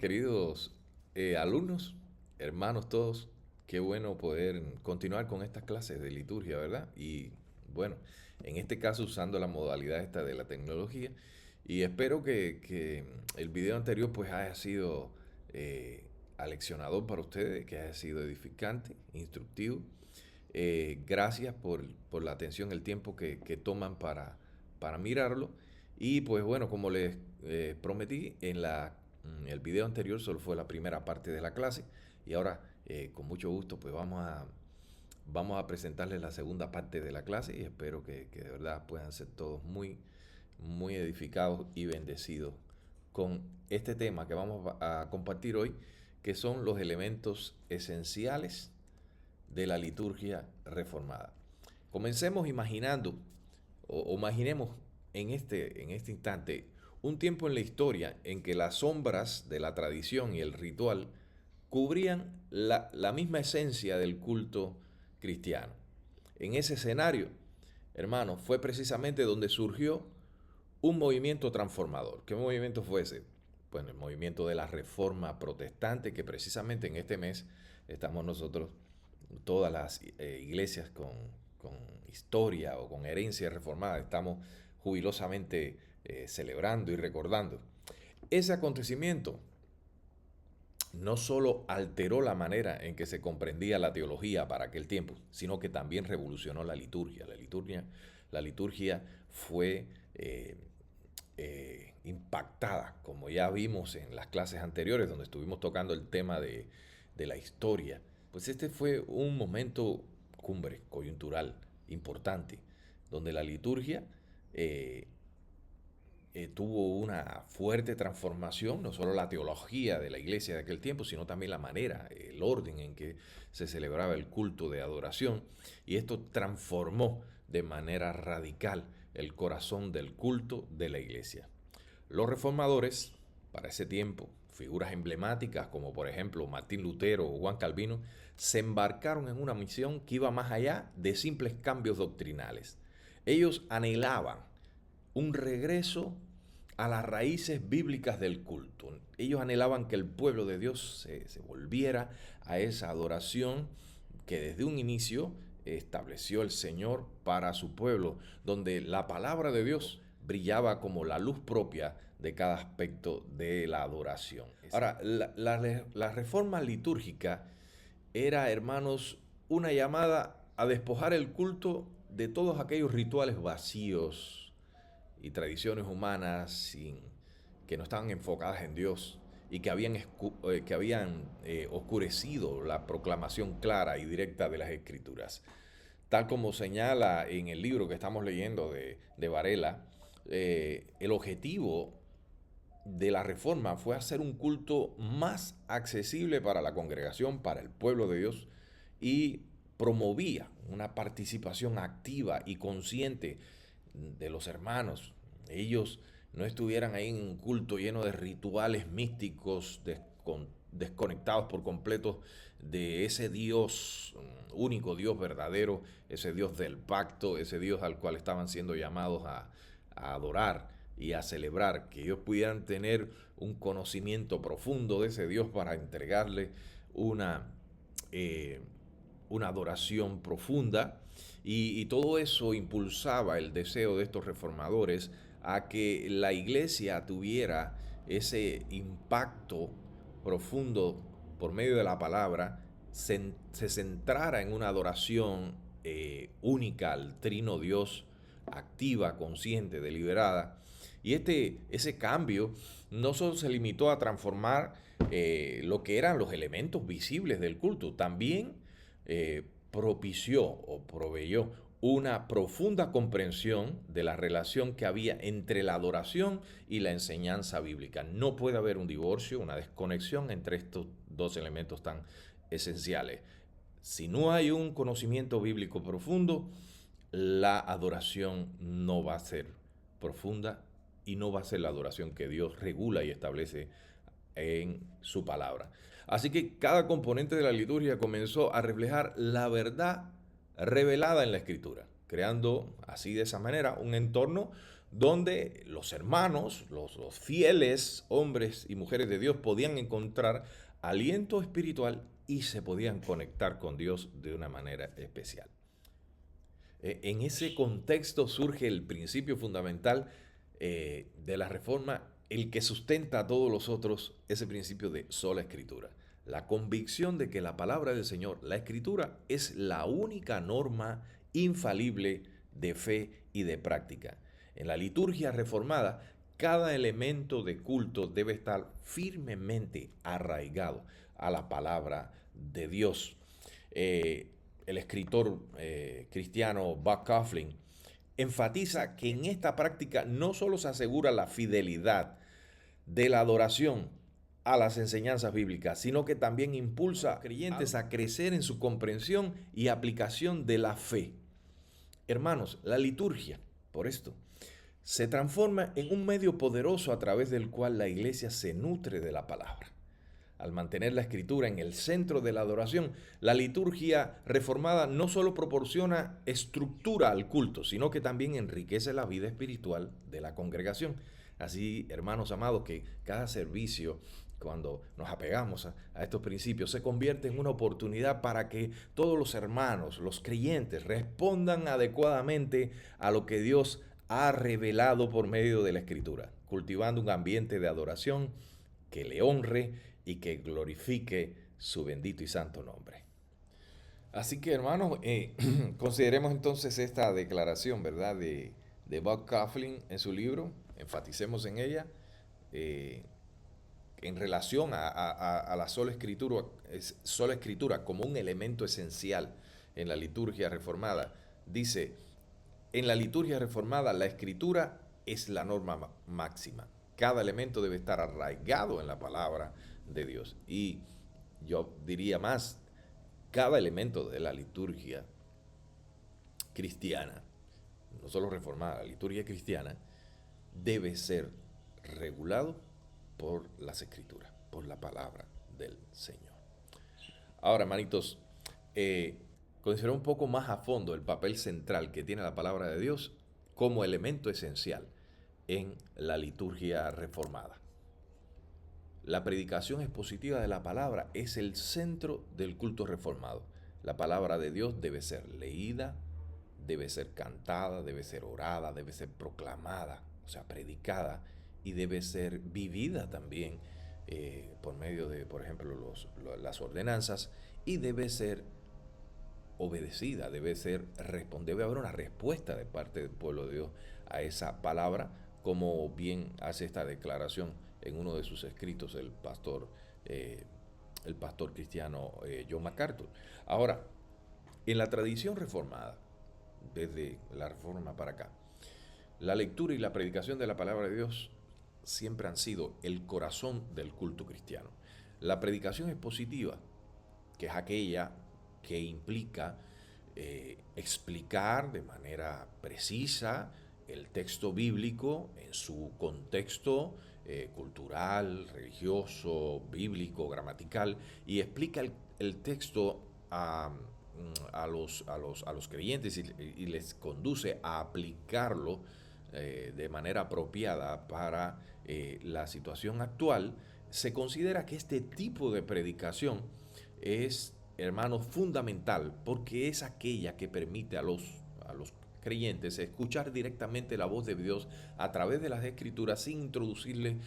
queridos alumnos, hermanos todos. Qué bueno poder continuar con estas clases de liturgia, ¿verdad? Y bueno, en este caso usando la modalidad esta de la tecnología. Y espero que el video anterior pues haya sido eh, aleccionador para ustedes, que haya sido edificante, instructivo. Gracias por la atención, el tiempo que toman para mirarlo. Y pues bueno, como les prometí, el video anterior solo fue la primera parte de la clase y ahora con mucho gusto pues vamos a presentarles la segunda parte de la clase y espero que de verdad puedan ser todos muy edificados y bendecidos con este tema que vamos a compartir hoy, que son los elementos esenciales de la liturgia reformada. Comencemos imaginando o imaginemos en este instante un tiempo en la historia en que las sombras de la tradición y el ritual cubrían la misma esencia del culto cristiano. En ese escenario, hermanos, fue precisamente donde surgió un movimiento transformador. ¿Qué movimiento fue ese? Bueno, el movimiento de la Reforma Protestante, que precisamente en este mes estamos nosotros, todas las iglesias con historia o con herencia reformada, estamos jubilosamente celebrando y recordando. Ese acontecimiento no solo alteró la manera en que se comprendía la teología para aquel tiempo, sino que también revolucionó la liturgia. La liturgia fue impactada, como ya vimos en las clases anteriores, donde estuvimos tocando el tema de la historia. Pues este fue un momento cumbre, coyuntural, importante, donde la liturgia tuvo una fuerte transformación, no solo la teología de la iglesia de aquel tiempo, sino también la manera, el orden en que se celebraba el culto de adoración. Y esto transformó de manera radical el corazón del culto de la iglesia. Los reformadores, para ese tiempo, figuras emblemáticas como por ejemplo Martín Lutero o Juan Calvino, se embarcaron en una misión que iba más allá de simples cambios doctrinales. Ellos anhelaban un regreso a las raíces bíblicas del culto. Ellos anhelaban que el pueblo de Dios se volviera a esa adoración que desde un inicio estableció el Señor para su pueblo, donde la palabra de Dios brillaba como la luz propia de cada aspecto de la adoración. Ahora, la reforma litúrgica era, hermanos, una llamada a despojar el culto de todos aquellos rituales vacíos y tradiciones humanas que no estaban enfocadas en Dios y que habían oscurecido la proclamación clara y directa de las Escrituras. Tal como señala en el libro que estamos leyendo de Varela, el objetivo de la reforma fue hacer un culto más accesible para la congregación, para el pueblo de Dios, y promovía una participación activa y consciente de los hermanos. Ellos no estuvieran ahí en un culto lleno de rituales místicos, desconectados por completo de ese Dios único, Dios verdadero, ese Dios del pacto, ese Dios al cual estaban siendo llamados a adorar y a celebrar, que ellos pudieran tener un conocimiento profundo de ese Dios para entregarle una, eh, una adoración profunda. Y todo eso impulsaba el deseo de estos reformadores a que la iglesia tuviera ese impacto profundo por medio de la palabra, se centrara en una adoración única al Trino Dios, activa, consciente, deliberada. Y ese cambio no solo se limitó a transformar lo que eran los elementos visibles del culto, también propició o proveyó una profunda comprensión de la relación que había entre la adoración y la enseñanza bíblica. No puede haber un divorcio, una desconexión entre estos dos elementos tan esenciales. Si no hay un conocimiento bíblico profundo, la adoración no va a ser profunda y no va a ser la adoración que Dios regula y establece en su palabra. Así que cada componente de la liturgia comenzó a reflejar la verdad revelada en la Escritura, creando así de esa manera un entorno donde los hermanos, los fieles hombres y mujeres de Dios podían encontrar aliento espiritual y se podían conectar con Dios de una manera especial. En ese contexto surge el principio fundamental de la reforma, el que sustenta a todos los otros, ese principio de sola escritura. La convicción de que la palabra del Señor, la escritura, es la única norma infalible de fe y de práctica. En la liturgia reformada, cada elemento de culto debe estar firmemente arraigado a la palabra de Dios. El escritor cristiano Buck Coughlin enfatiza que en esta práctica no solo se asegura la fidelidad de la adoración a las enseñanzas bíblicas, sino que también impulsa a los creyentes a crecer en su comprensión y aplicación de la fe. Hermanos, la liturgia, por esto, se transforma en un medio poderoso a través del cual la iglesia se nutre de la palabra. Al mantener la escritura en el centro de la adoración, la liturgia reformada no solo proporciona estructura al culto, sino que también enriquece la vida espiritual de la congregación. Así, hermanos amados, que cada servicio, cuando nos apegamos a estos principios, se convierte en una oportunidad para que todos los hermanos, los creyentes, respondan adecuadamente a lo que Dios ha revelado por medio de la escritura, cultivando un ambiente de adoración que le honre y que glorifique su bendito y santo nombre. Así que, hermanos, consideremos entonces esta declaración, ¿verdad?, de Buck Coughlin en su libro, enfaticemos en ella, en relación a la sola escritura como un elemento esencial en la liturgia reformada. Dice, en la liturgia reformada la escritura es la norma máxima. Cada elemento debe estar arraigado en la palabra de Dios. Y yo diría más, cada elemento de la liturgia cristiana, no solo reformada, la liturgia cristiana, debe ser regulado por las escrituras, por la palabra del Señor. Ahora, hermanitos, considero un poco más a fondo el papel central que tiene la palabra de Dios como elemento esencial en la liturgia reformada. La predicación expositiva de la palabra es el centro del culto reformado. La palabra de Dios debe ser leída, debe ser cantada, debe ser orada, debe ser proclamada, o sea, predicada, y debe ser vivida también por medio de, por ejemplo, las ordenanzas, y debe ser obedecida, debe haber una respuesta de parte del pueblo de Dios a esa palabra, como bien hace esta declaración en uno de sus escritos el pastor cristiano John MacArthur. Ahora, en la tradición reformada, desde la reforma para acá, la lectura y la predicación de la palabra de Dios siempre han sido el corazón del culto cristiano. La predicación expositiva, que es aquella que implica explicar de manera precisa el texto bíblico en su contexto cultural, religioso, bíblico, gramatical, y explica el texto a los creyentes y les conduce a aplicarlo de manera apropiada para la situación actual. Se considera que este tipo de predicación es, hermanos, fundamental, porque es aquella que permite a los creyentes escuchar directamente la voz de Dios a través de las escrituras sin introducirle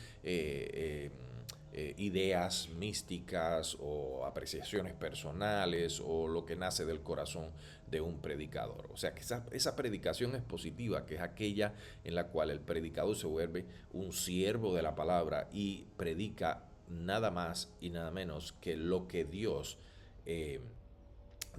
ideas místicas o apreciaciones personales o lo que nace del corazón de un predicador. O sea que esa predicación expositiva, que es aquella en la cual el predicador se vuelve un siervo de la palabra y predica nada más y nada menos que lo que Dios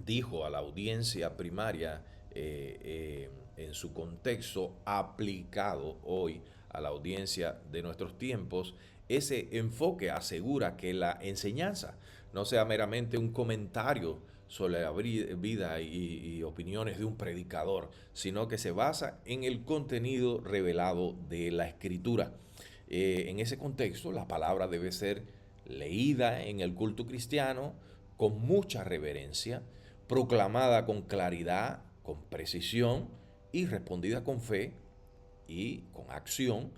dijo a la audiencia primaria en su contexto aplicado hoy a la audiencia de nuestros tiempos. Ese enfoque asegura que la enseñanza no sea meramente un comentario sobre la vida y opiniones de un predicador, sino que se basa en el contenido revelado de la Escritura. En ese contexto, la palabra debe ser leída en el culto cristiano con mucha reverencia, proclamada con claridad, con precisión y respondida con fe y con acción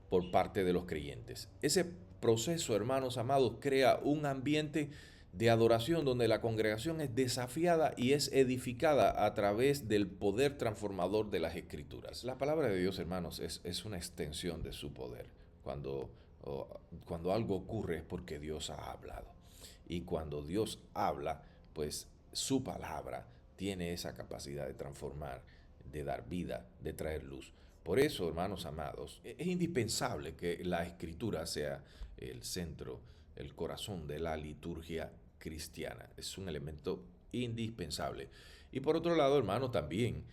por parte de los creyentes. Ese proceso, hermanos amados, crea un ambiente de adoración donde la congregación es desafiada y es edificada a través del poder transformador de las escrituras. La palabra de Dios, hermanos, es una extensión de su poder. Cuando, cuando algo ocurre es porque Dios ha hablado. Y cuando Dios habla, pues su palabra tiene esa capacidad de transformar, de dar vida, de traer luz. Por eso, hermanos amados, es indispensable que la escritura sea el centro, el corazón de la liturgia cristiana. Es un elemento indispensable. Y por otro lado, hermano, también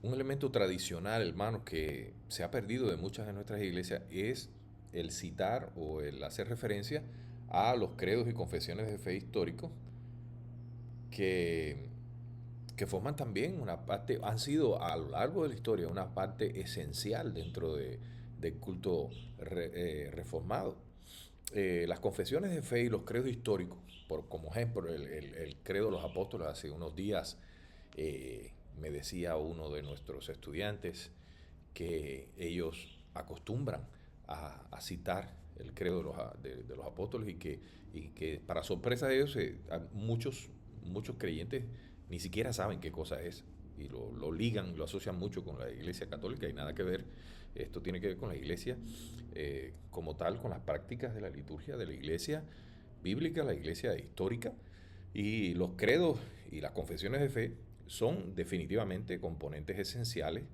un elemento tradicional, hermano, que se ha perdido de muchas de nuestras iglesias es el citar o el hacer referencia a los credos y confesiones de fe históricos que, que forman también una parte, han sido a lo largo de la historia una parte esencial dentro del culto reformado. Las confesiones de fe y los credos históricos, por, como ejemplo el credo de los apóstoles, hace unos días me decía uno de nuestros estudiantes que ellos acostumbran a citar el credo de los apóstoles y que para sorpresa de ellos muchos creyentes ni siquiera saben qué cosa es y lo ligan, lo asocian mucho con la iglesia católica y nada que ver. Esto tiene que ver con la iglesia como tal, con las prácticas de la liturgia de la iglesia bíblica, la iglesia histórica, y los credos y las confesiones de fe son definitivamente componentes esenciales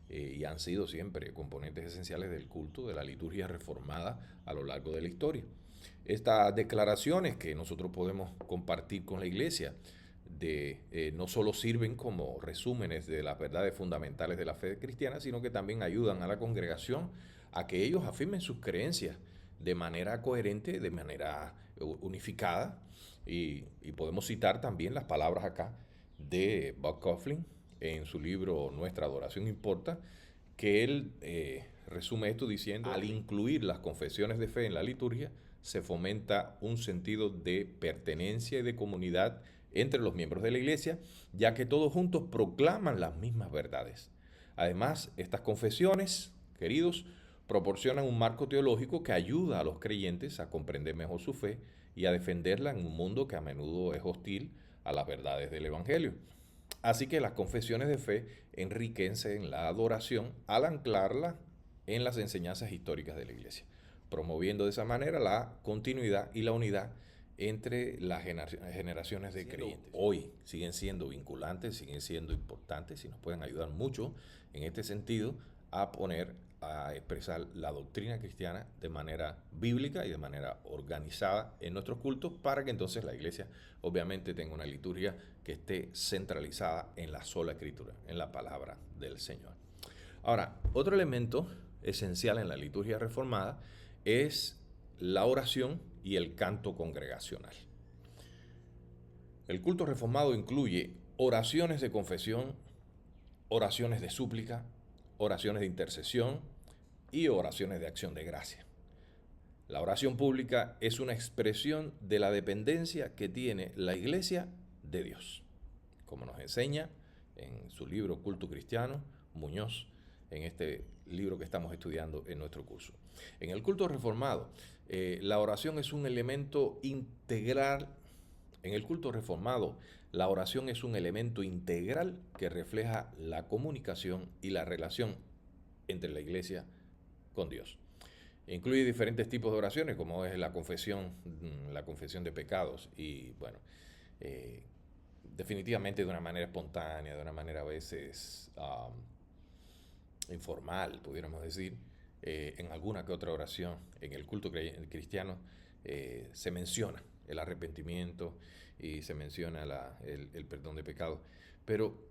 y han sido siempre componentes esenciales del culto, de la liturgia reformada a lo largo de la historia. Estas declaraciones que nosotros podemos compartir con la iglesia no solo sirven como resúmenes de las verdades fundamentales de la fe cristiana, sino que también ayudan a la congregación a que ellos afirmen sus creencias de manera coherente, de manera unificada. Y podemos citar también las palabras acá de Bob Coughlin en su libro Nuestra adoración importa, que él resume esto diciendo: al incluir las confesiones de fe en la liturgia, se fomenta un sentido de pertenencia y de comunidad entre los miembros de la iglesia, ya que todos juntos proclaman las mismas verdades. Además, estas confesiones, queridos, proporcionan un marco teológico que ayuda a los creyentes a comprender mejor su fe y a defenderla en un mundo que a menudo es hostil a las verdades del Evangelio. Así que las confesiones de fe enriquecen la adoración al anclarla en las enseñanzas históricas de la iglesia, promoviendo de esa manera la continuidad y la unidad entre las generaciones de creyentes. Hoy siguen siendo vinculantes, siguen siendo importantes y nos pueden ayudar mucho en este sentido a expresar la doctrina cristiana de manera bíblica y de manera organizada en nuestros cultos, para que entonces la iglesia obviamente tenga una liturgia que esté centralizada en la sola escritura, en la palabra del Señor. Ahora, otro elemento esencial en la liturgia reformada es la oración y el canto congregacional. El culto reformado incluye oraciones de confesión, oraciones de súplica, oraciones de intercesión y oraciones de acción de gracia. La oración pública es una expresión de la dependencia que tiene la iglesia de Dios, como nos enseña en su libro Culto Cristiano, Muñoz, en este libro que estamos estudiando en nuestro curso. En el culto reformado, la oración es un elemento integral. En el culto reformado, la oración es un elemento integral que refleja la comunicación y la relación entre la iglesia con Dios. Incluye diferentes tipos de oraciones, como es la confesión de pecados y, bueno, definitivamente de una manera espontánea, de una manera a veces informal, pudiéramos decir. En alguna que otra oración en el culto cristiano se menciona el arrepentimiento y se menciona el perdón de pecados. Pero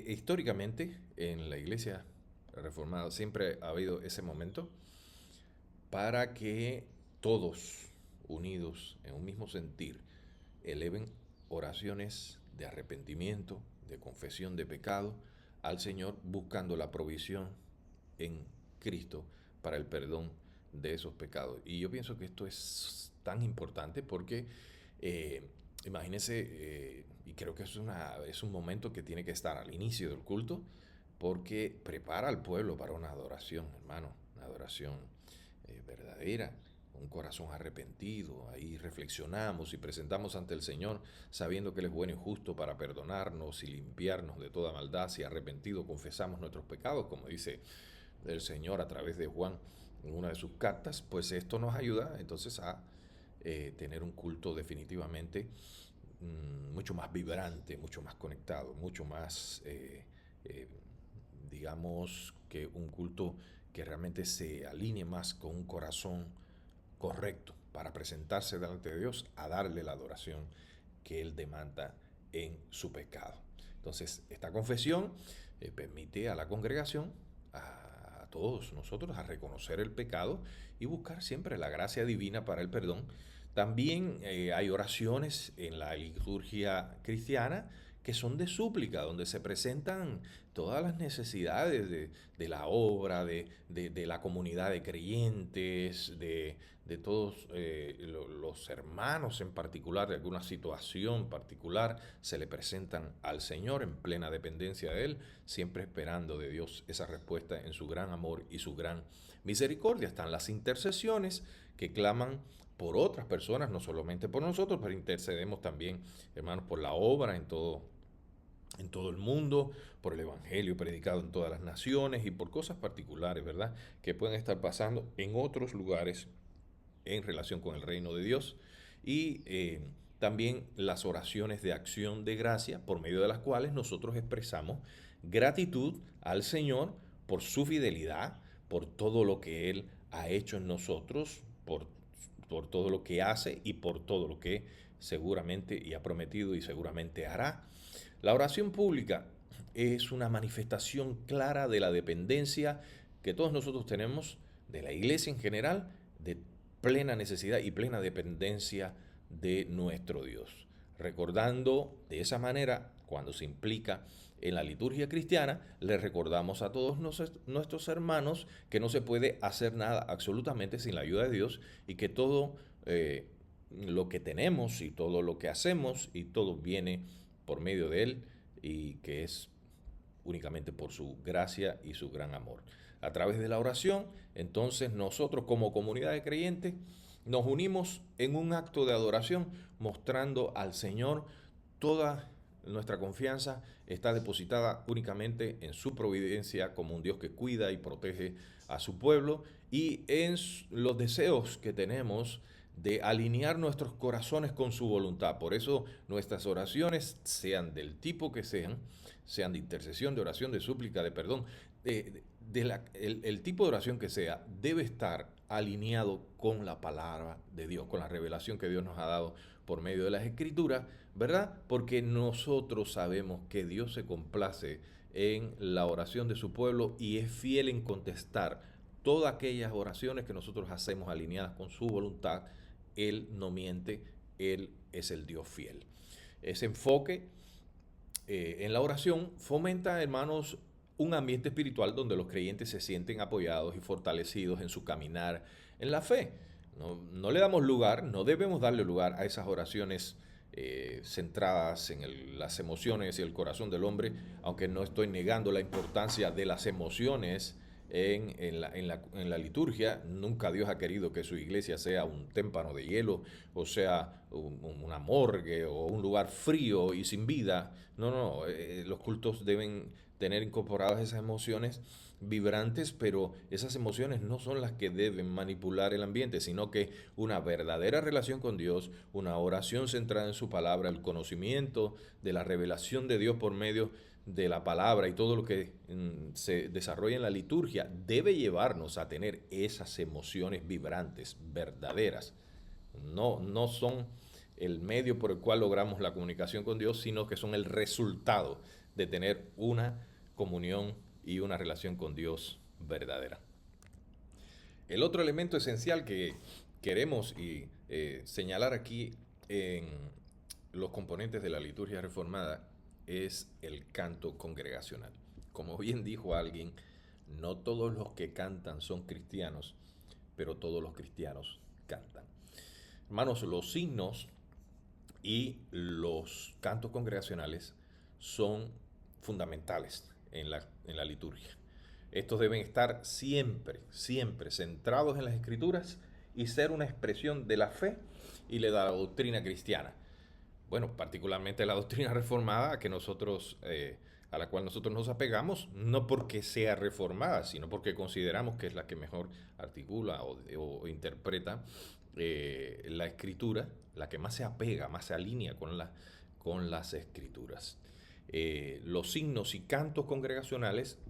históricamente en la iglesia reformada siempre ha habido ese momento para que todos unidos en un mismo sentir eleven oraciones de arrepentimiento, de confesión de pecado al Señor, buscando la provisión en Cristo para el perdón de esos pecados. Y yo pienso que esto es tan importante porque imagínense, y creo que es un momento que tiene que estar al inicio del culto, porque prepara al pueblo para una adoración, hermano, una adoración verdadera, un corazón arrepentido. Ahí reflexionamos y presentamos ante el Señor sabiendo que Él es bueno y justo para perdonarnos y limpiarnos de toda maldad. Si arrepentido confesamos nuestros pecados, como dice el Señor a través de Juan en una de sus cartas, pues esto nos ayuda entonces a tener un culto definitivamente mucho más vibrante, mucho más conectado, mucho más, digamos, que un culto que realmente se alinee más con un corazón correcto para presentarse delante de Dios a darle la adoración que Él demanda en su pecado. Entonces, esta confesión permite a la congregación, a todos nosotros, a reconocer el pecado y buscar siempre la gracia divina para el perdón. También hay oraciones en la liturgia cristiana que son de súplica, donde se presentan todas las necesidades de la obra, de la comunidad de creyentes, de todos los hermanos en particular, de alguna situación particular, se le presentan al Señor en plena dependencia de Él, siempre esperando de Dios esa respuesta en su gran amor y su gran misericordia. Están las intercesiones que claman por otras personas, no solamente por nosotros, pero intercedemos también, hermanos, por la obra en todo el mundo, por el Evangelio predicado en todas las naciones y por cosas particulares, ¿verdad?, que pueden estar pasando en otros lugares en relación con el reino de Dios. Y también las oraciones de acción de gracia, por medio de las cuales nosotros expresamos gratitud al Señor por su fidelidad, por todo lo que Él ha hecho en nosotros, por todo lo que hace y por todo lo que seguramente y ha prometido y seguramente hará. La oración pública es una manifestación clara de la dependencia que todos nosotros tenemos de la iglesia en general, de plena necesidad y plena dependencia de nuestro Dios. Recordando de esa manera, cuando se implica en la liturgia cristiana, le recordamos a todos nuestros hermanos que no se puede hacer nada absolutamente sin la ayuda de Dios y que todo lo que tenemos y todo lo que hacemos y todo viene por medio de Él y que es únicamente por su gracia y su gran amor. A través de la oración, entonces nosotros como comunidad de creyentes nos unimos en un acto de adoración mostrando al Señor toda nuestra confianza está depositada únicamente en su providencia como un Dios que cuida y protege a su pueblo y en los deseos que tenemos de alinear nuestros corazones con su voluntad. Por eso nuestras oraciones, sean del tipo que sean de intercesión, de oración, de súplica, de perdón, el tipo de oración que sea, debe estar alineado con la palabra de Dios, con la revelación que Dios nos ha dado por medio de las Escrituras, ¿verdad? Porque nosotros sabemos que Dios se complace en la oración de su pueblo y es fiel en contestar todas aquellas oraciones que nosotros hacemos alineadas con su voluntad. Él no miente, Él es el Dios fiel. Ese enfoque en la oración fomenta, hermanos, un ambiente espiritual donde los creyentes se sienten apoyados y fortalecidos en su caminar en la fe. No le damos lugar, no debemos darle lugar a esas oraciones centradas en las emociones y el corazón del hombre, aunque no estoy negando la importancia de las emociones en la liturgia. Nunca Dios ha querido que su iglesia sea un témpano de hielo, o sea, una morgue o un lugar frío y sin vida. No, los cultos deben tener incorporadas esas emociones vibrantes, pero esas emociones no son las que deben manipular el ambiente, sino que una verdadera relación con Dios, una oración centrada en su palabra, el conocimiento de la revelación de Dios por medio de la palabra y todo lo que se desarrolla en la liturgia debe llevarnos a tener esas emociones vibrantes, verdaderas. No son el medio por el cual logramos la comunicación con Dios, sino que son el resultado de tener una comunión y una relación con Dios verdadera. El otro elemento esencial que queremos señalar aquí en los componentes de la liturgia reformada es el canto congregacional. Como bien dijo alguien, no todos los que cantan son cristianos, pero todos los cristianos cantan. Hermanos, los signos y los cantos congregacionales son fundamentales en la liturgia. Estos deben estar siempre, siempre centrados en las Escrituras y ser una expresión de la fe y de la doctrina cristiana. Bueno, particularmente la doctrina reformada a la cual nosotros nos apegamos, no porque sea reformada, sino porque consideramos que es la que mejor articula o interpreta la escritura, la que más se apega, más se alinea con las escrituras. Los signos y cantos congregacionales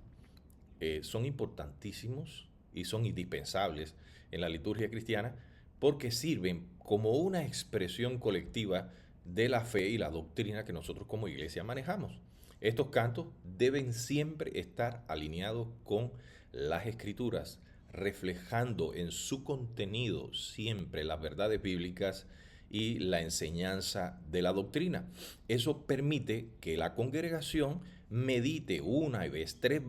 son importantísimos y son indispensables en la liturgia cristiana porque sirven como una expresión colectiva de la fe y la doctrina que nosotros como iglesia manejamos. Estos cantos deben siempre estar alineados con las escrituras, reflejando en su contenido siempre las verdades bíblicas y la enseñanza de la doctrina. Eso permite que la congregación medite una vez, tres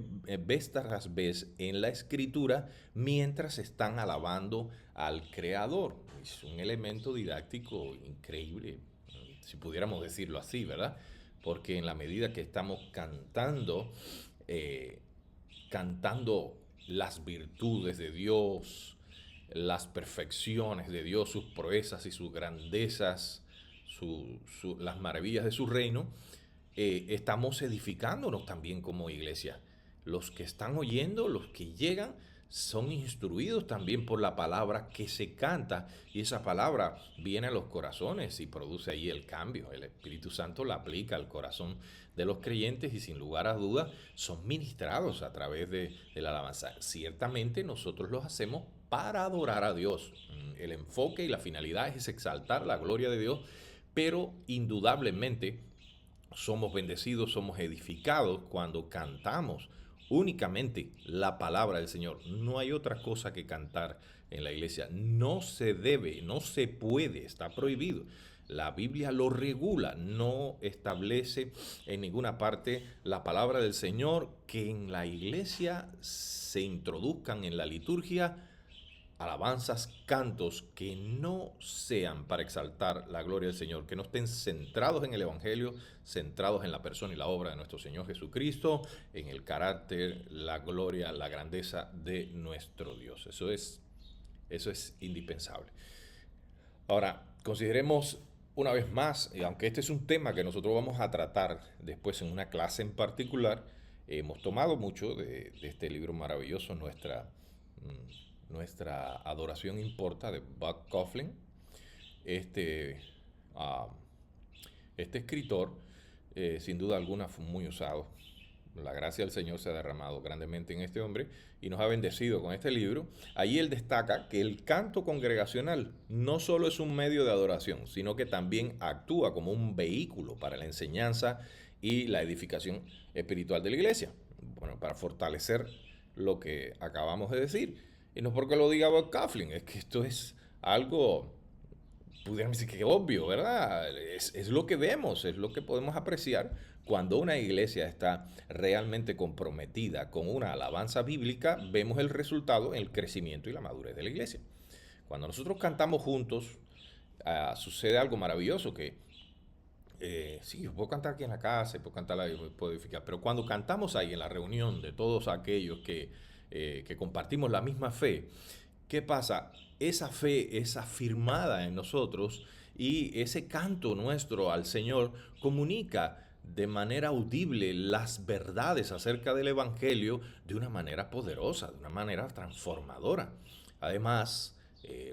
veces tras vez en la escritura mientras están alabando al Creador. Es un elemento didáctico increíble, si pudiéramos decirlo así, ¿verdad? Porque en la medida que estamos cantando las virtudes de Dios, las perfecciones de Dios, sus proezas y sus grandezas, las maravillas de su reino, estamos edificándonos también como iglesia. Los que están oyendo, los que llegan, son instruidos también por la palabra que se canta y esa palabra viene a los corazones y produce ahí el cambio. El Espíritu Santo la aplica al corazón de los creyentes y sin lugar a dudas son ministrados a través de la alabanza. Ciertamente nosotros los hacemos para adorar a Dios. El enfoque y la finalidad es exaltar la gloria de Dios, pero indudablemente somos bendecidos, somos edificados cuando cantamos únicamente la palabra del Señor. No hay otra cosa que cantar en la iglesia. No se debe, no se puede, está prohibido. La Biblia lo regula, no establece en ninguna parte la palabra del Señor que en la iglesia se introduzcan en la liturgia alabanzas, cantos que no sean para exaltar la gloria del Señor, que no estén centrados en el Evangelio, centrados en la persona y la obra de nuestro Señor Jesucristo, en el carácter, la gloria, la grandeza de nuestro Dios. Eso es indispensable. Ahora, consideremos una vez más, y aunque este es un tema que nosotros vamos a tratar después en una clase en particular, hemos tomado mucho de este libro maravilloso, Nuestra adoración importa, de Buck Coughlin. Este, uh, este escritor, sin duda alguna, fue muy usado. La gracia del Señor se ha derramado grandemente en este hombre y nos ha bendecido con este libro. Allí él destaca que el canto congregacional no solo es un medio de adoración, sino que también actúa como un vehículo para la enseñanza y la edificación espiritual de la iglesia. Bueno, para fortalecer lo que acabamos de decir. Y no porque lo diga Bob Coughlin, es que esto es algo, pudiéramos decir que obvio, ¿verdad? Es lo que vemos, es lo que podemos apreciar cuando una iglesia está realmente comprometida con una alabanza bíblica, vemos el resultado en el crecimiento y la madurez de la iglesia. Cuando nosotros cantamos juntos, sucede algo maravilloso que sí, yo puedo cantar aquí en la casa, puedo cantar ahí, puedo edificar, pero cuando cantamos ahí en la reunión de todos aquellos que compartimos la misma fe, ¿qué pasa? Esa fe es afirmada en nosotros y ese canto nuestro al Señor comunica de manera audible las verdades acerca del Evangelio de una manera poderosa, de una manera transformadora. Además,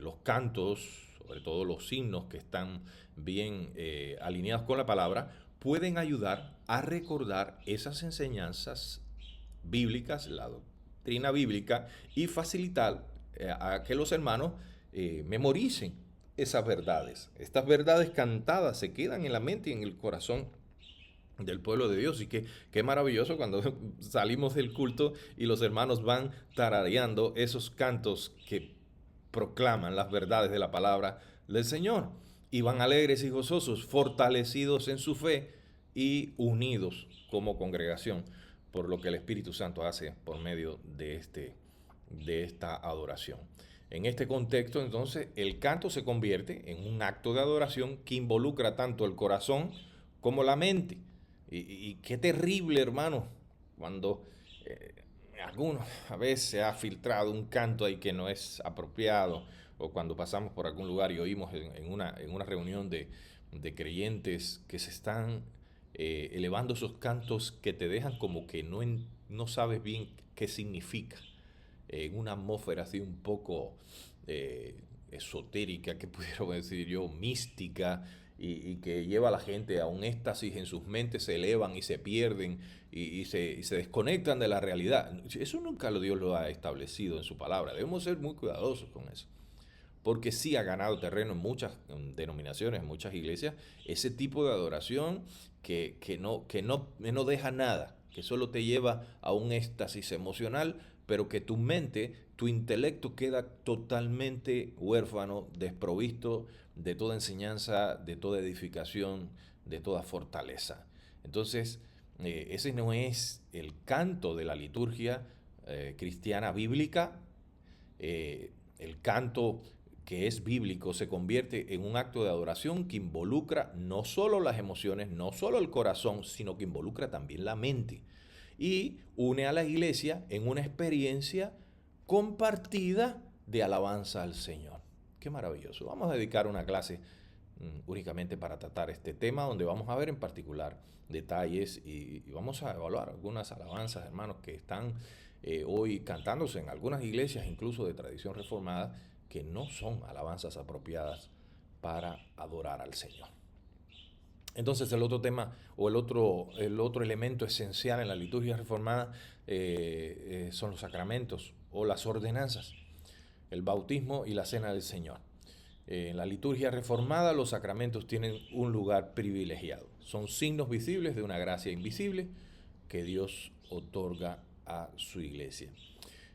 los cantos, sobre todo los himnos que están bien alineados con la palabra, pueden ayudar a recordar esas enseñanzas bíblicas, la doctrina bíblica, y facilitar a que los hermanos memoricen esas verdades. Estas verdades cantadas se quedan en la mente y en el corazón del pueblo de Dios. Y qué maravilloso cuando salimos del culto y los hermanos van tarareando esos cantos que proclaman las verdades de la palabra del Señor. Y van alegres y gozosos, fortalecidos en su fe y unidos como congregación por lo que el Espíritu Santo hace por medio de esta adoración. En este contexto, entonces, el canto se convierte en un acto de adoración que involucra tanto el corazón como la mente. Y qué terrible, hermano, Cuando eh, algunos, a veces se ha filtrado un canto ahí que no es apropiado, o cuando pasamos por algún lugar y oímos en una reunión de creyentes que se están elevando esos cantos que te dejan como que no sabes bien qué significa, en una atmósfera así un poco eh, esotérica, que pudiera decir yo, mística, y que lleva a la gente a un éxtasis, en sus mentes se elevan y se pierden y se desconectan de la realidad. Eso nunca Dios lo ha establecido en su palabra. Debemos ser muy cuidadosos con eso. Porque sí ha ganado terreno en muchas denominaciones, en muchas iglesias, ese tipo de adoración que no deja nada, que solo te lleva a un éxtasis emocional, pero que tu mente, tu intelecto queda totalmente huérfano, desprovisto de toda enseñanza, de toda edificación, de toda fortaleza. Entonces, ese no es el canto de la liturgia cristiana bíblica. El canto que es bíblico se convierte en un acto de adoración que involucra no solo las emociones, no solo el corazón, sino que involucra también la mente y une a la iglesia en una experiencia compartida de alabanza al Señor. Qué maravilloso. Vamos a dedicar una clase únicamente para tratar este tema, donde vamos a ver en particular detalles y vamos a evaluar algunas alabanzas, hermanos, que están hoy cantándose en algunas iglesias, incluso de tradición reformada, que no son alabanzas apropiadas para adorar al Señor. Entonces el otro tema o el otro elemento esencial en la liturgia reformada son los sacramentos o las ordenanzas, el bautismo y la cena del Señor. En la liturgia reformada los sacramentos tienen un lugar privilegiado. Son signos visibles de una gracia invisible que Dios otorga a su iglesia.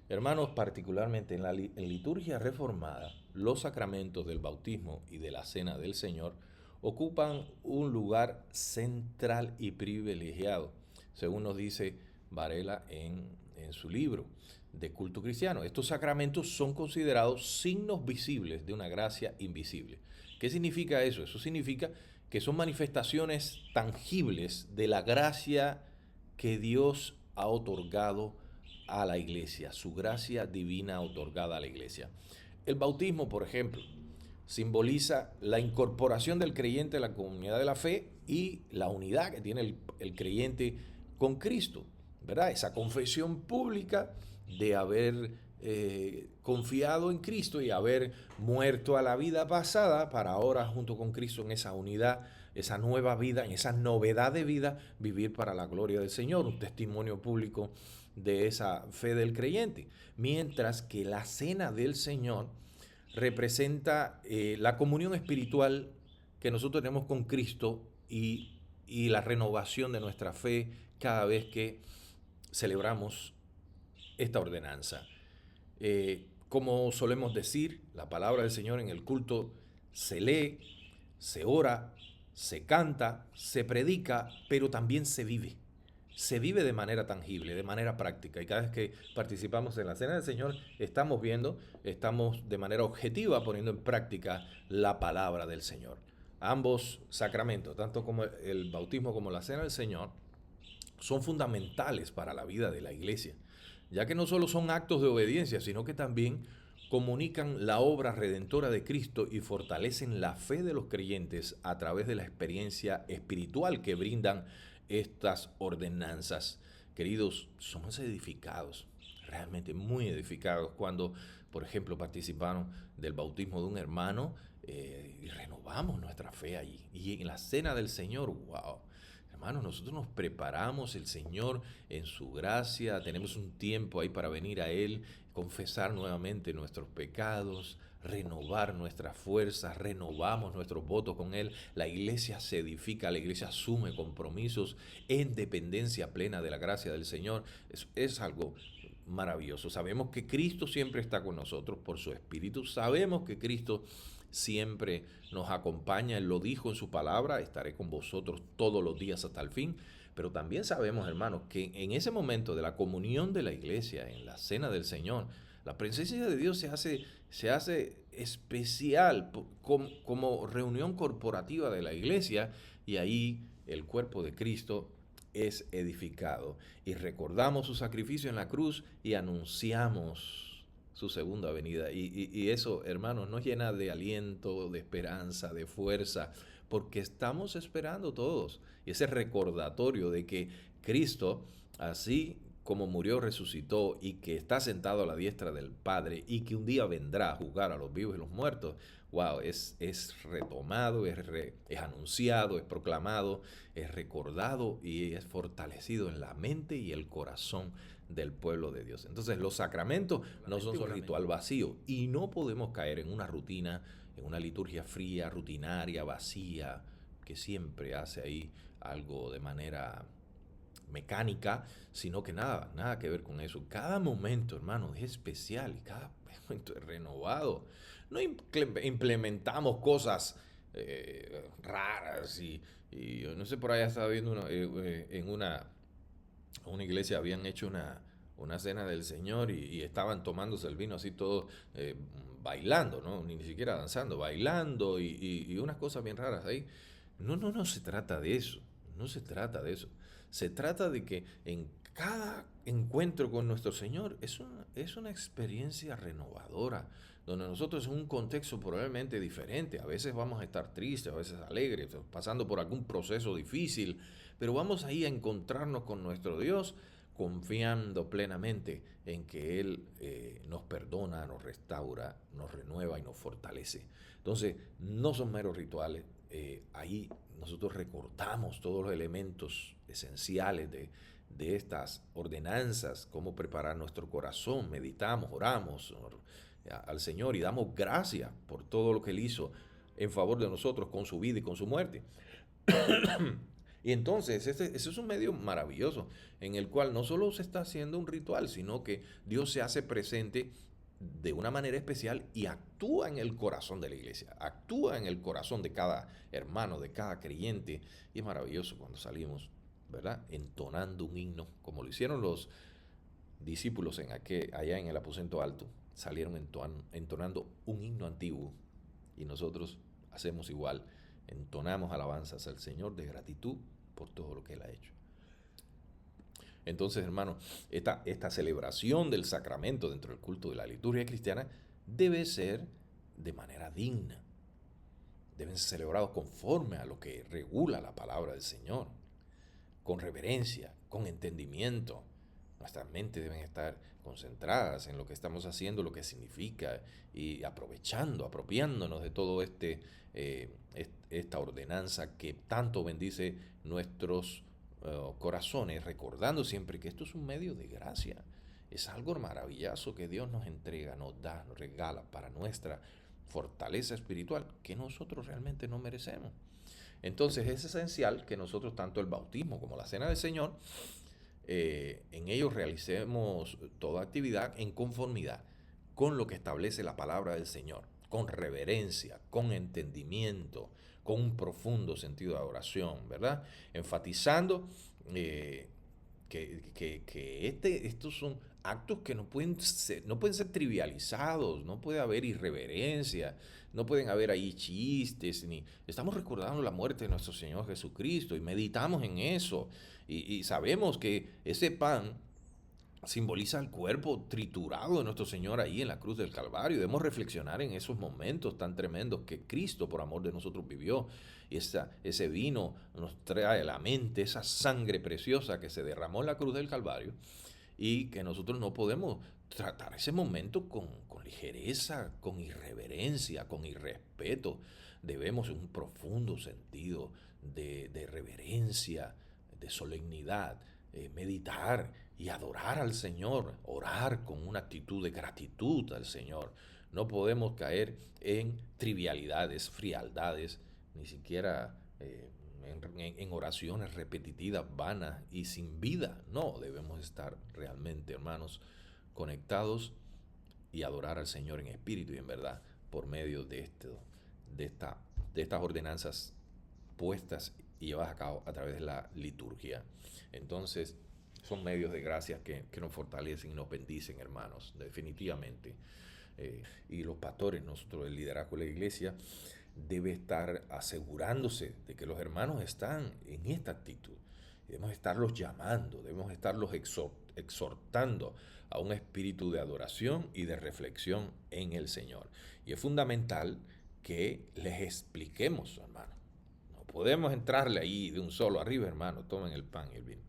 Hermanos, particularmente en liturgia reformada, los sacramentos del bautismo y de la cena del Señor ocupan un lugar central y privilegiado, según nos dice Varela en su libro de culto cristiano. Estos sacramentos son considerados signos visibles de una gracia invisible. ¿Qué significa eso? Eso significa que son manifestaciones tangibles de la gracia que Dios ha otorgado a la iglesia, su gracia divina otorgada a la iglesia. El bautismo, por ejemplo, simboliza la incorporación del creyente a la comunidad de la fe y la unidad que tiene el creyente con Cristo, ¿verdad? Esa confesión pública de haber confiado en Cristo y haber muerto a la vida pasada para ahora junto con Cristo en esa unidad, esa nueva vida, en esa novedad de vida, vivir para la gloria del Señor, un testimonio público de esa fe del creyente. Mientras que la cena del Señor representa la comunión espiritual que nosotros tenemos con Cristo y la renovación de nuestra fe cada vez que celebramos esta ordenanza. Como solemos decir, la palabra del Señor en el culto se lee, se ora, se canta, se predica, pero también se vive. Se vive de manera tangible, de manera práctica. Y cada vez que participamos en la Cena del Señor, estamos de manera objetiva poniendo en práctica la palabra del Señor. Ambos sacramentos, tanto como el bautismo como la Cena del Señor, son fundamentales para la vida de la iglesia, ya que no solo son actos de obediencia, sino que también comunican la obra redentora de Cristo y fortalecen la fe de los creyentes a través de la experiencia espiritual que brindan estas ordenanzas. Queridos, somos edificados, realmente muy edificados, cuando, por ejemplo, participaron del bautismo de un hermano y renovamos nuestra fe allí. Y en la cena del Señor, wow. Hermanos, nosotros nos preparamos, el Señor en su gracia, tenemos un tiempo ahí para venir a Él, confesar nuevamente nuestros pecados, renovar nuestras fuerzas, renovamos nuestros votos con Él, la iglesia se edifica, la iglesia asume compromisos en dependencia plena de la gracia del Señor. Es algo maravilloso. Sabemos que Cristo siempre está con nosotros por su Espíritu, sabemos que Cristo siempre nos acompaña, Él lo dijo en su palabra, estaré con vosotros todos los días hasta el fin. Pero también sabemos, hermanos, que en ese momento de la comunión de la iglesia, en la cena del Señor, la presencia de Dios se hace especial como reunión corporativa de la iglesia, y ahí el cuerpo de Cristo es edificado y recordamos su sacrificio en la cruz y anunciamos su segunda venida. Y eso, hermanos, nos llena de aliento, de esperanza, de fuerza, porque estamos esperando todos. Y ese recordatorio de que Cristo, así como murió, resucitó y que está sentado a la diestra del Padre y que un día vendrá a juzgar a los vivos y los muertos, wow, es retomado, es anunciado, es proclamado, es recordado y es fortalecido en la mente y el corazón del pueblo de Dios. Entonces los sacramentos no son un ritual vacío y no podemos caer en una rutina, en una liturgia fría, rutinaria, vacía, que siempre hace ahí algo de manera mecánica, sino que nada que ver con eso. Cada momento, hermano, es especial y cada momento es renovado. No implementamos cosas raras y yo no sé, por allá estaba viendo en una iglesia habían hecho una cena del Señor y estaban tomándose el vino así todos bailando, ¿no? Ni siquiera danzando, bailando y unas cosas bien raras ahí. No se trata de eso, no se trata de eso. Se trata de que en cada encuentro con nuestro Señor es una experiencia renovadora, donde nosotros en un contexto probablemente diferente, a veces vamos a estar tristes, a veces alegres, pasando por algún proceso difícil, pero vamos ahí a encontrarnos con nuestro Dios confiando plenamente en que Él nos perdona, nos restaura, nos renueva y nos fortalece. Entonces, no son meros rituales. Ahí nosotros recordamos todos los elementos esenciales de estas ordenanzas, cómo preparar nuestro corazón, meditamos, oramos al Señor y damos gracias por todo lo que Él hizo en favor de nosotros con su vida y con su muerte. Y entonces, ese es un medio maravilloso en el cual no solo se está haciendo un ritual, sino que Dios se hace presente de una manera especial y actúa en el corazón de la iglesia, actúa en el corazón de cada hermano, de cada creyente. Y es maravilloso cuando salimos, ¿verdad? Entonando un himno, como lo hicieron los discípulos allá en el aposento alto, salieron entonando un himno antiguo y nosotros hacemos igual, entonamos alabanzas al Señor de gratitud por todo lo que Él ha hecho. Entonces, hermano, esta celebración del sacramento dentro del culto de la liturgia cristiana debe ser de manera digna. Deben ser celebrados conforme a lo que regula la palabra del Señor, con reverencia, con entendimiento. Nuestras mentes deben estar concentradas en lo que estamos haciendo, lo que significa, y apropiándonos de todo esta ordenanza que tanto bendice nuestros corazones, recordando siempre que esto es un medio de gracia. Es algo maravilloso que Dios nos entrega, nos da, nos regala para nuestra fortaleza espiritual que nosotros realmente no merecemos. Entonces es esencial que nosotros, tanto el bautismo como la cena del Señor, en ellos realicemos toda actividad en conformidad con lo que establece la palabra del Señor, con reverencia, con entendimiento, con un profundo sentido de adoración, ¿verdad? Enfatizando estos son actos que no pueden ser trivializados, no puede haber irreverencia, no pueden haber ahí chistes, ni estamos recordando la muerte de nuestro Señor Jesucristo y meditamos en eso y sabemos que ese pan simboliza el cuerpo triturado de nuestro Señor ahí en la cruz del Calvario. Debemos reflexionar en esos momentos tan tremendos que Cristo por amor de nosotros vivió. Y ese vino nos trae a la mente esa sangre preciosa que se derramó en la cruz del Calvario y que nosotros no podemos tratar ese momento con ligereza, con irreverencia, con irrespeto. Debemos un profundo sentido de reverencia, de solemnidad, meditar y adorar al Señor, orar con una actitud de gratitud al Señor. No podemos caer en trivialidades, frialdades, ni siquiera en oraciones repetitivas, vanas y sin vida. No, debemos estar realmente, hermanos, conectados y adorar al Señor en espíritu y en verdad por medio de, esta, de estas ordenanzas puestas y llevadas a cabo a través de la liturgia. Entonces, son medios de gracia que nos fortalecen y nos bendicen, hermanos, definitivamente. Y los pastores, nosotros, el liderazgo de la iglesia, debe estar asegurándose de que los hermanos están en esta actitud, debemos estarlos llamando, debemos estarlos exhortando a un espíritu de adoración y de reflexión en el Señor. Y es fundamental que les expliquemos, hermano. No podemos entrarle ahí de un solo arriba, hermano, tomen el pan y el vino.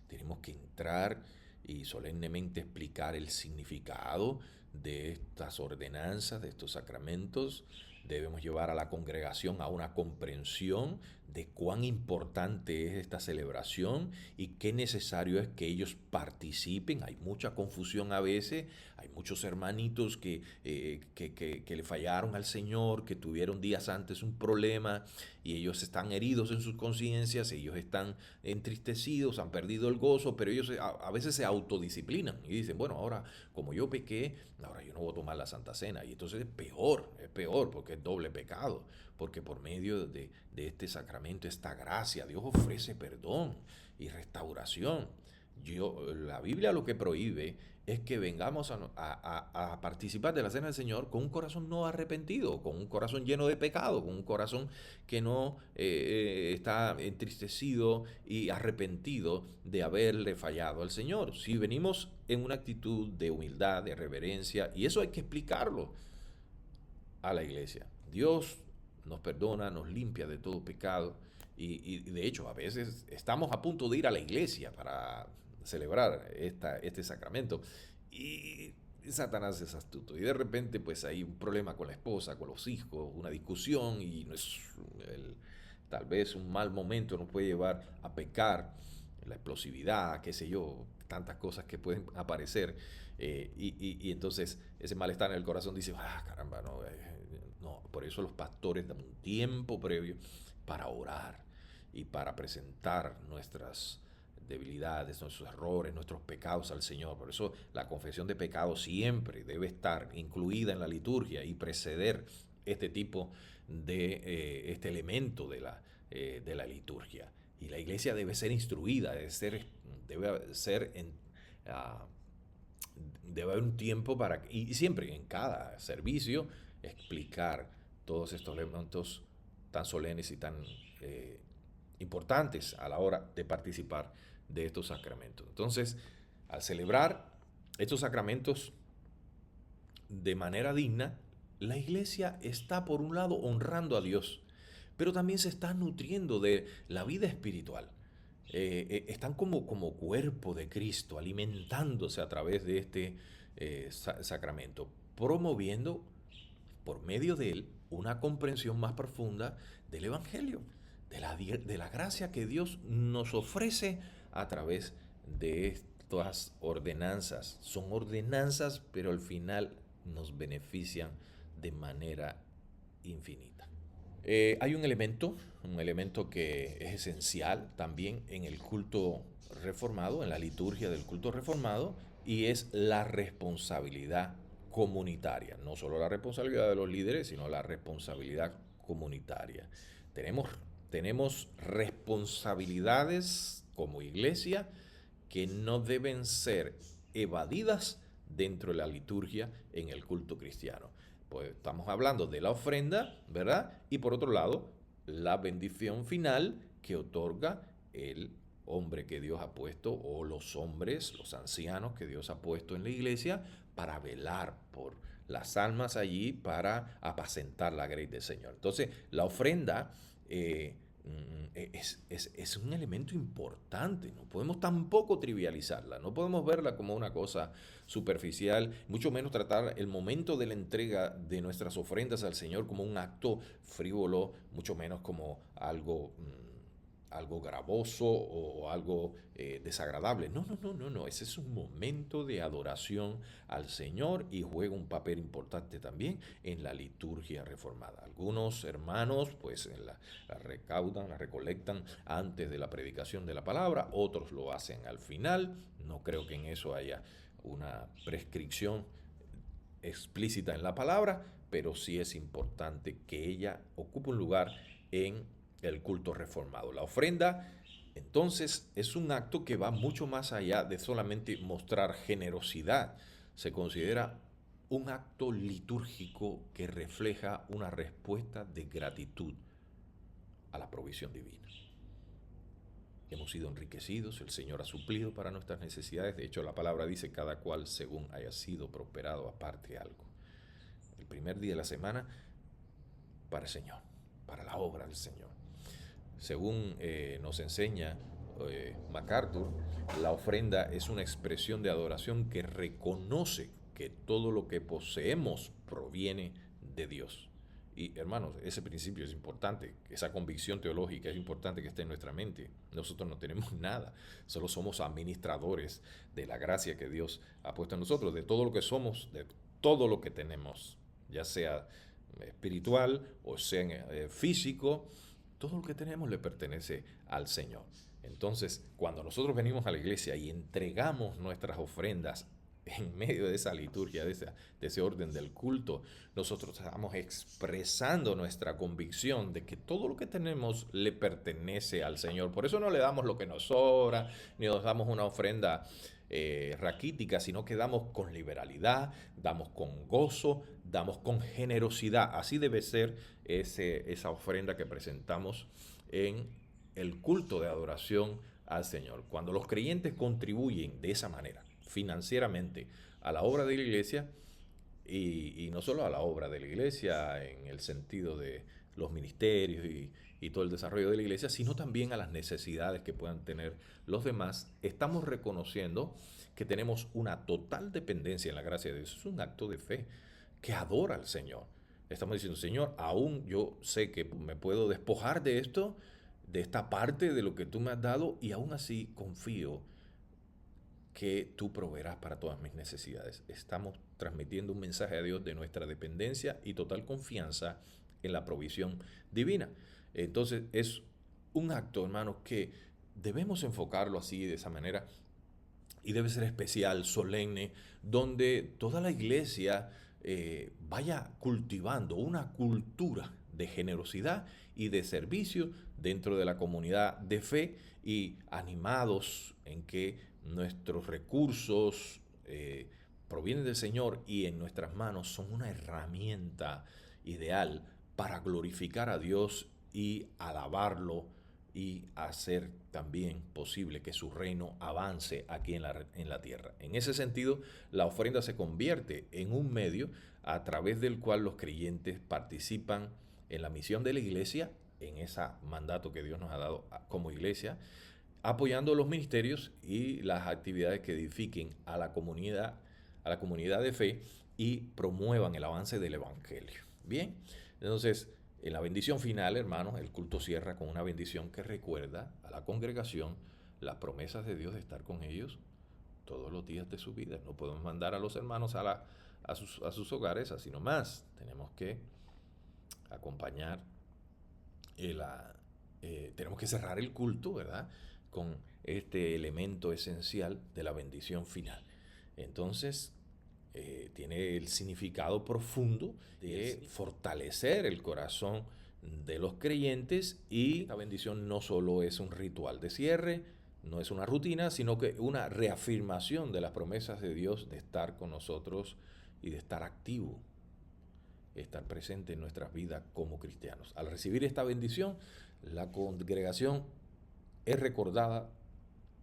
Tenemos que entrar y solemnemente explicar el significado de estas ordenanzas, de estos sacramentos. Debemos llevar a la congregación a una comprensión de cuán importante es esta celebración y qué necesario es que ellos participen. Hay mucha confusión a veces, hay muchos hermanitos que le fallaron al Señor, que tuvieron días antes un problema y ellos están heridos en sus conciencias, ellos están entristecidos, han perdido el gozo, pero ellos a veces se autodisciplinan y dicen, bueno, ahora como yo pequé, ahora yo no voy a tomar la Santa Cena. Y entonces es peor porque es doble pecado, porque por medio de este sacramento, esta gracia, Dios ofrece perdón y restauración. La Biblia lo que prohíbe es que vengamos a participar de la cena del Señor con un corazón no arrepentido, con un corazón lleno de pecado, con un corazón que no está entristecido y arrepentido de haberle fallado al Señor. Si venimos en una actitud de humildad, de reverencia, y eso hay que explicarlo a la iglesia. Dios nos perdona, nos limpia de todo pecado y de hecho a veces estamos a punto de ir a la iglesia para celebrar este sacramento y Satanás es astuto y de repente pues hay un problema con la esposa, con los hijos, una discusión y no es tal vez un mal momento nos puede llevar a pecar, la explosividad, qué sé yo, tantas cosas que pueden aparecer y entonces ese malestar en el corazón dice, caramba, no, por eso los pastores dan un tiempo previo para orar y para presentar nuestras debilidades, nuestros errores, nuestros pecados al Señor. Por eso la confesión de pecados siempre debe estar incluida en la liturgia y preceder este tipo de este elemento de la liturgia. Y la iglesia debe ser instruida, debe ser uh, debe haber un tiempo para, y siempre en cada servicio, explicar todos estos elementos tan solemnes y tan importantes a la hora de participar de estos sacramentos. Entonces, al celebrar estos sacramentos de manera digna, la iglesia está por un lado honrando a Dios, pero también se está nutriendo de la vida espiritual. Están como cuerpo de Cristo, alimentándose a través de este sacramento, promoviendo por medio de él una comprensión más profunda del Evangelio, de la gracia que Dios nos ofrece a través de estas ordenanzas. Son ordenanzas, pero al final nos benefician de manera infinita. Hay un elemento que es esencial también en el culto reformado, en la liturgia del culto reformado, y es la responsabilidad comunitaria. No solo la responsabilidad de los líderes, sino la responsabilidad comunitaria. Tenemos, tenemos responsabilidades como iglesia que no deben ser evadidas dentro de la liturgia en el culto cristiano. Pues estamos hablando de la ofrenda, ¿verdad? Y por otro lado, la bendición final que otorga el hombre que Dios ha puesto o los hombres, los ancianos que Dios ha puesto en la iglesia para velar por las almas allí, para apacentar la grey del Señor. Entonces, la ofrenda es un elemento importante, no podemos tampoco trivializarla, no podemos verla como una cosa superficial, mucho menos tratar el momento de la entrega de nuestras ofrendas al Señor como un acto frívolo, mucho menos como algo gravoso o algo desagradable. No, ese es un momento de adoración al Señor y juega un papel importante también en la liturgia reformada. Algunos hermanos pues la recaudan, la recolectan antes de la predicación de la palabra, otros lo hacen al final. No creo que en eso haya una prescripción explícita en la palabra, pero sí es importante que ella ocupe un lugar en el culto reformado. La ofrenda, entonces, es un acto que va mucho más allá de solamente mostrar generosidad. Se considera un acto litúrgico que refleja una respuesta de gratitud a la provisión divina. hemos sido enriquecidos, el Señor ha suplido para nuestras necesidades. De hecho, la palabra dice cada cual según haya sido prosperado aparte algo. El primer día de la semana para el Señor, para la obra del Señor. Según nos enseña MacArthur, la ofrenda es una expresión de adoración que reconoce que todo lo que poseemos proviene de Dios. Y hermanos, ese principio es importante, esa convicción teológica es importante que esté en nuestra mente. Nosotros no tenemos nada, solo somos administradores de la gracia que Dios ha puesto en nosotros, de todo lo que somos, de todo lo que tenemos, ya sea espiritual o sea físico, todo lo que tenemos le pertenece al Señor. Entonces, cuando nosotros venimos a la iglesia y entregamos nuestras ofrendas en medio de esa liturgia, de ese orden del culto, nosotros estamos expresando nuestra convicción de que todo lo que tenemos le pertenece al Señor. Por eso no le damos lo que nos sobra, ni nos damos una ofrenda raquítica, sino que damos con liberalidad, damos con gozo, damos con generosidad. Así debe ser esa ofrenda que presentamos en el culto de adoración al Señor. Cuando los creyentes contribuyen de esa manera, financieramente, a la obra de la iglesia, y no solo a la obra de la iglesia en el sentido de los ministerios y todo el desarrollo de la iglesia, sino también a las necesidades que puedan tener los demás, estamos reconociendo que tenemos una total dependencia en la gracia de Dios. Es un acto de fe que adora al Señor. Estamos diciendo, Señor, aún yo sé que me puedo despojar de esto, de esta parte de lo que tú me has dado, y aún así confío que tú proveerás para todas mis necesidades. Estamos transmitiendo un mensaje a Dios de nuestra dependencia y total confianza en la provisión divina. Entonces es un acto, hermanos, que debemos enfocarlo así, de esa manera, y debe ser especial, solemne, donde toda la iglesia vaya cultivando una cultura de generosidad y de servicio dentro de la comunidad de fe, y animados en que nuestros recursos provienen del Señor y en nuestras manos son una herramienta ideal para glorificar a Dios y alabarlo, y hacer también posible que su reino avance aquí en la tierra. En ese sentido, la ofrenda se convierte en un medio a través del cual los creyentes participan en la misión de la iglesia, en ese mandato que Dios nos ha dado como iglesia, apoyando los ministerios y las actividades que edifiquen a la comunidad de fe y promuevan el avance del evangelio. Bien, entonces, en la bendición final, hermanos, el culto cierra con una bendición que recuerda a la congregación las promesas de Dios de estar con ellos todos los días de su vida. No podemos mandar a los hermanos a sus hogares así nomás. Tenemos que acompañar, tenemos que cerrar el culto, ¿verdad?, con este elemento esencial de la bendición final. Entonces, tiene el significado profundo de fortalecer el corazón de los creyentes, y la bendición no solo es un ritual de cierre, no es una rutina, sino que una reafirmación de las promesas de Dios de estar con nosotros y de estar activo, estar presente en nuestras vidas como cristianos. Al recibir esta bendición, la congregación es recordada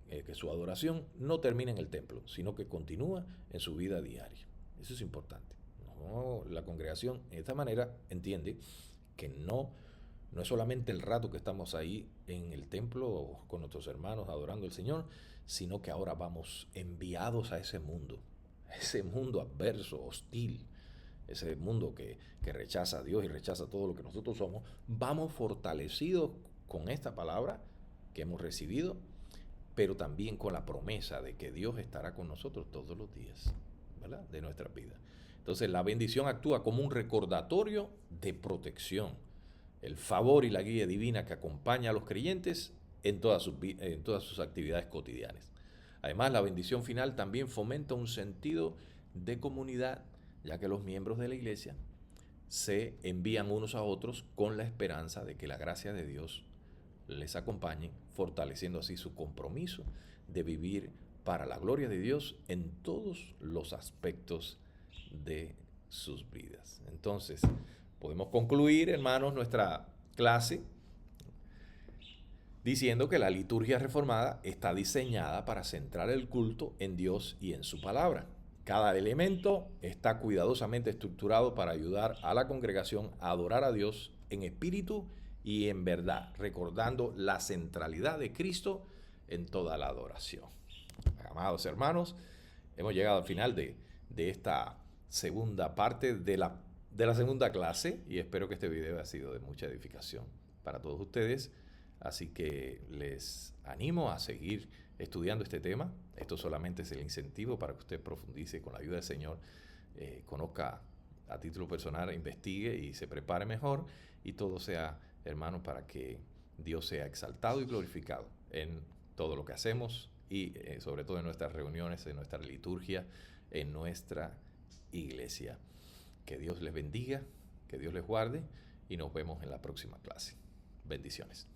que su adoración no termina en el templo, sino que continúa en su vida diaria. Eso es importante. No, la congregación, de esta manera, entiende que no es solamente el rato que estamos ahí en el templo con nuestros hermanos adorando al Señor, sino que ahora vamos enviados a ese mundo adverso, hostil, ese mundo que rechaza a Dios y rechaza todo lo que nosotros somos. Vamos fortalecidos con esta palabra que hemos recibido, pero también con la promesa de que Dios estará con nosotros todos los días, ¿verdad?, de nuestra vida. Entonces la bendición actúa como un recordatorio de protección, el favor y la guía divina que acompaña a los creyentes en todas sus actividades cotidianas. Además, la bendición final también fomenta un sentido de comunidad, ya que los miembros de la iglesia se envían unos a otros con la esperanza de que la gracia de Dios les acompañe, fortaleciendo así su compromiso de vivir para la gloria de Dios en todos los aspectos de sus vidas. Entonces, podemos concluir, hermanos, nuestra clase diciendo que la liturgia reformada está diseñada para centrar el culto en Dios y en su palabra. Cada elemento está cuidadosamente estructurado para ayudar a la congregación a adorar a Dios en espíritu y en verdad, recordando la centralidad de Cristo en toda la adoración. Amados hermanos, hemos llegado al final de esta segunda parte de la segunda clase y espero que este video haya sido de mucha edificación para todos ustedes. Así que les animo a seguir estudiando este tema. Esto solamente es el incentivo para que usted profundice con la ayuda del Señor, conozca a título personal, investigue y se prepare mejor y todo sea, hermano, para que Dios sea exaltado y glorificado en todo lo que hacemos y sobre todo en nuestras reuniones, en nuestra liturgia, en nuestra iglesia. Que Dios les bendiga, que Dios les guarde y nos vemos en la próxima clase. Bendiciones.